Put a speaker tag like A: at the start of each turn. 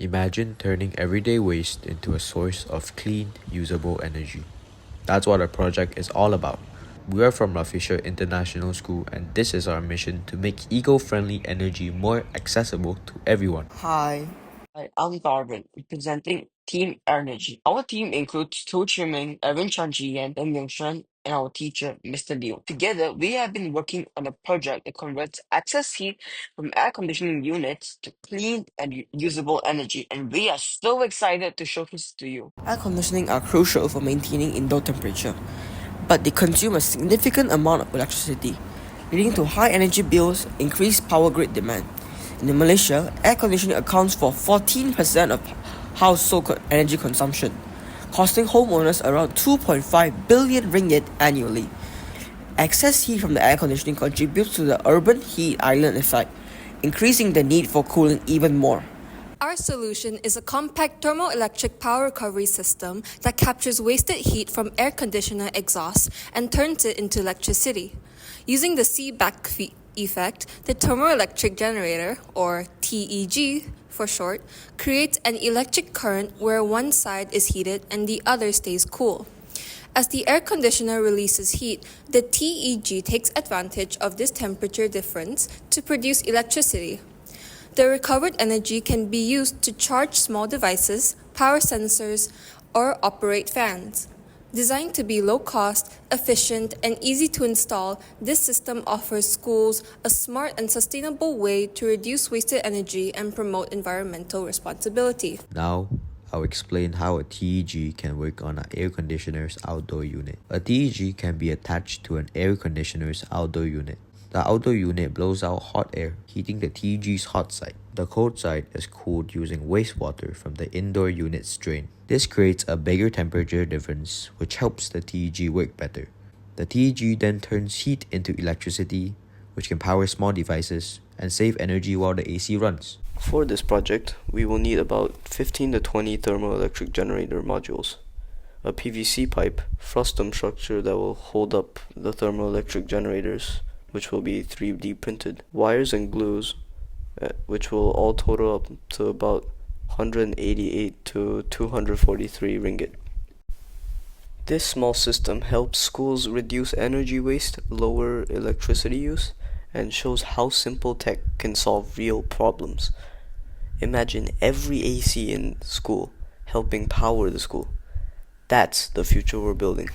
A: Imagine turning everyday waste into a source of clean, usable energy. That's what our project is all about. We are from Rafflesia International School, and this is our mission to make eco-friendly energy more accessible to everyone.
B: Hi. Hi, I'm Darwin, representing Team Airnergy. Our team includes two chairmen, Evan Chanji and Deng Yongshan, and our teacher, Mr. Liu. Together, we have been working on a project that converts excess heat from air conditioning units to clean and usable energy, and we are so excited to showcase it to you. Air conditioning are crucial for maintaining indoor temperature, but they consume a significant amount of electricity, leading to high energy bills, increased power grid demand. In Malaysia, air conditioning accounts for 14% of household energy consumption, costing homeowners around 2.5 billion ringgit annually. Excess heat from the air conditioning contributes to the urban heat island effect, increasing the need for cooling even more.
C: Our solution is a compact thermoelectric power recovery system that captures wasted heat from air conditioner exhaust and turns it into electricity. Using the seeback effect, the thermoelectric generator, or TEG for short, creates an electric current where one side is heated and the other stays cool. As the air conditioner releases heat, the TEG takes advantage of this temperature difference to produce electricity. The recovered energy can be used to charge small devices, power sensors, or operate fans. Designed to be low-cost, efficient, and easy to install, this system offers schools a smart and sustainable way to reduce wasted energy and promote environmental responsibility.
A: Now, I'll explain how a TEG can work on an air conditioner's outdoor unit. A TEG can be attached to an air conditioner's outdoor unit. The outdoor unit blows out hot air, heating the TEG's hot side. The cold side is cooled using wastewater from the indoor unit's drain. This creates a bigger temperature difference, which helps the TEG work better. The TEG then turns heat into electricity, which can power small devices and save energy while the AC runs.
D: For this project, we will need about 15 to 20 thermoelectric generator modules, a PVC pipe frustum structure that will hold up the thermoelectric generators, which will be 3D printed, wires and glues, which will all total up to about 188 to 243 ringgit. This small system helps schools reduce energy waste, lower electricity use, and shows how simple tech can solve real problems. Imagine every AC in school helping power the school. That's the future we're building.